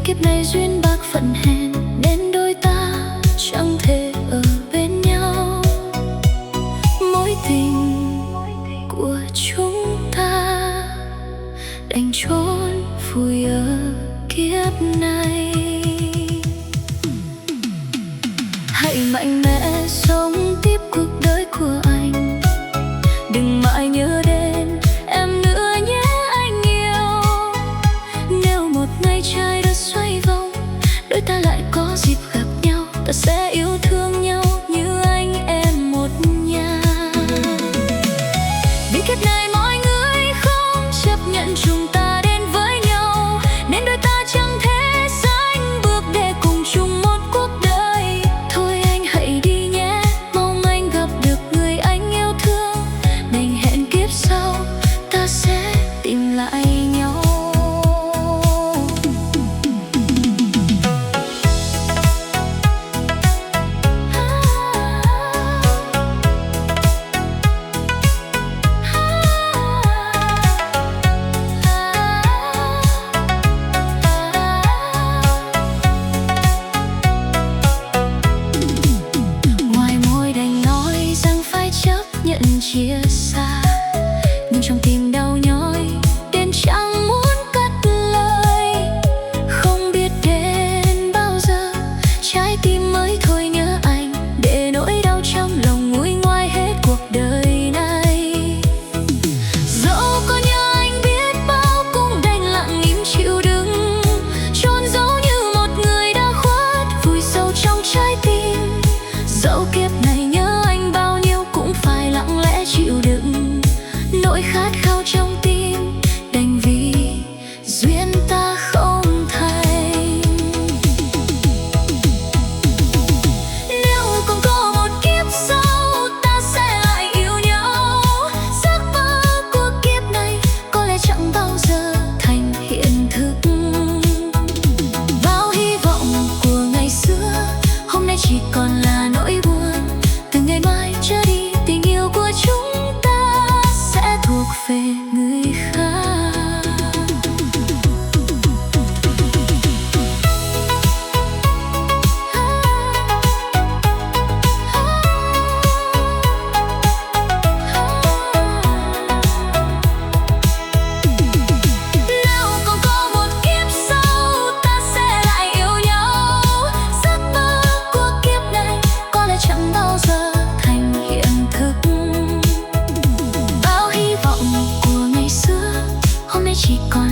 kiếp này duyên bạc phận hèn nên đôi ta chẳng thể ở bên nhau. Mối tình của chúng ta đành chôn vùi ở kiếp này. Hãy mạnh mẽ sống tiếp cuộc đời của anh, đừng mãi nhớ đến em nữa nhé anh yêu. Nếu một ngày trái đất xoay vòng, đôi ta lại có dịp gặp nhau, ta sẽ yêu thương nhau như anh em một nhà. Vì kiếp này mọi người không chấp nhận chúng ta đến với nhau, nên đôi ta chẳng thể sánh bước để cùng chung một cuộc đời. Thôi anh hãy đi nhé, mong anh gặp được người anh yêu thương, đành hẹn kiếp sau ta sẽ tìm lại nhau. Chia xa, nhưng trong tim đau nhói đến chẳng muốn cất lời. Không biết đến bao giờ trái tim mới thôi nhớ anh, để nỗi đau trong lòng nguôi ngoai hết cuộc đời này. Dẫu có nhớ anh biết bao cũng đành lặng im chịu đựng, chôn giấu như một người đã khuất vùi sâu trong trái tim. Dẫu kiếp này nhớ anh bao nhiêu cũng phải lặng lẽ chịu đựng nỗi khát khao trong tim, đành vì duyên ta không thành. Nếu còn có một kiếp sau ta sẽ lại yêu nhau, giấc mơ của kiếp này có lẽ chẳng bao giờ thành hiện thực. Bao hy vọng của ngày xưa hôm nay chỉ còn là nỗi buồn, từ ngày mai trở đi tình yêu của chúng ta sẽ thuộc về người khác. Nếu còn có một kiếp sau ta sẽ lại yêu nhau, giấc mơ của kiếp này có lẽ chẳng bao giờ thành hiện thực. Bao hy vọng của ngày xưa hôm nay chỉ còn